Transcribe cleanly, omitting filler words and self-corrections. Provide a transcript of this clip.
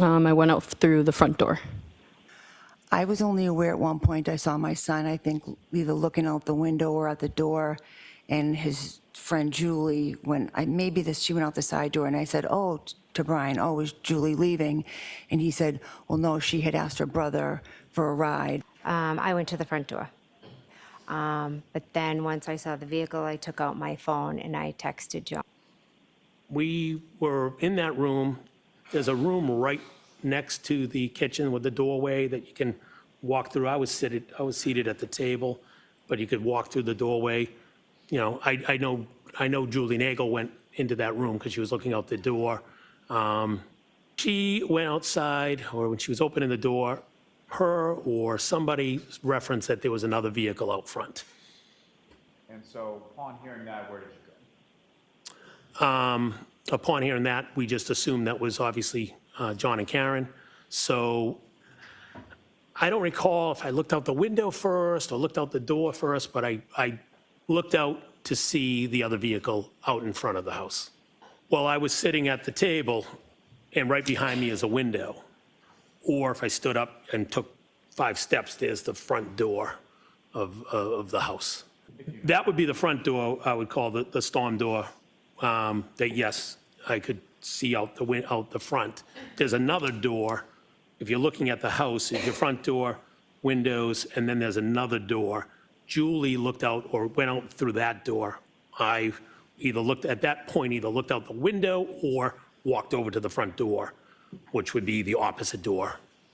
I went out through the front door. I was only aware at one point I saw my son, I think, either looking out the window or at the door, and his friend Julie, she went out the side door, and I said, oh, to Brian, oh, is Julie leaving? And he said, well, no, she had asked her brother for a ride. I went to the front door. But then once I saw the vehicle, I took out my phone and I texted John. We were in that room. There's a room right next to the kitchen with the doorway that you can walk through. I was seated at the table, but you could walk through the doorway. You know, I know Julie Nagel went into that room because she was looking out the door. She went outside, or when she was opening the door, her or somebody referenced that there was another vehicle out front. And so upon hearing that, where did you go? Upon hearing that, we just assumed that was obviously John and Karen. So I don't recall if I looked out the window first or looked out the door first, but I looked out to see the other vehicle out in front of the house. Well, I was sitting at the table, and right behind me is a window. Or if I stood up and took 5 steps, there's the front door of the house. That would be the front door, I would call the storm door, that yes, I could see out the front. There's another door. If you're looking at the house, it's your front door, windows, and then there's another door. Julie looked out or went out through that door. I either looked out the window or walked over to the front door, which would be the opposite door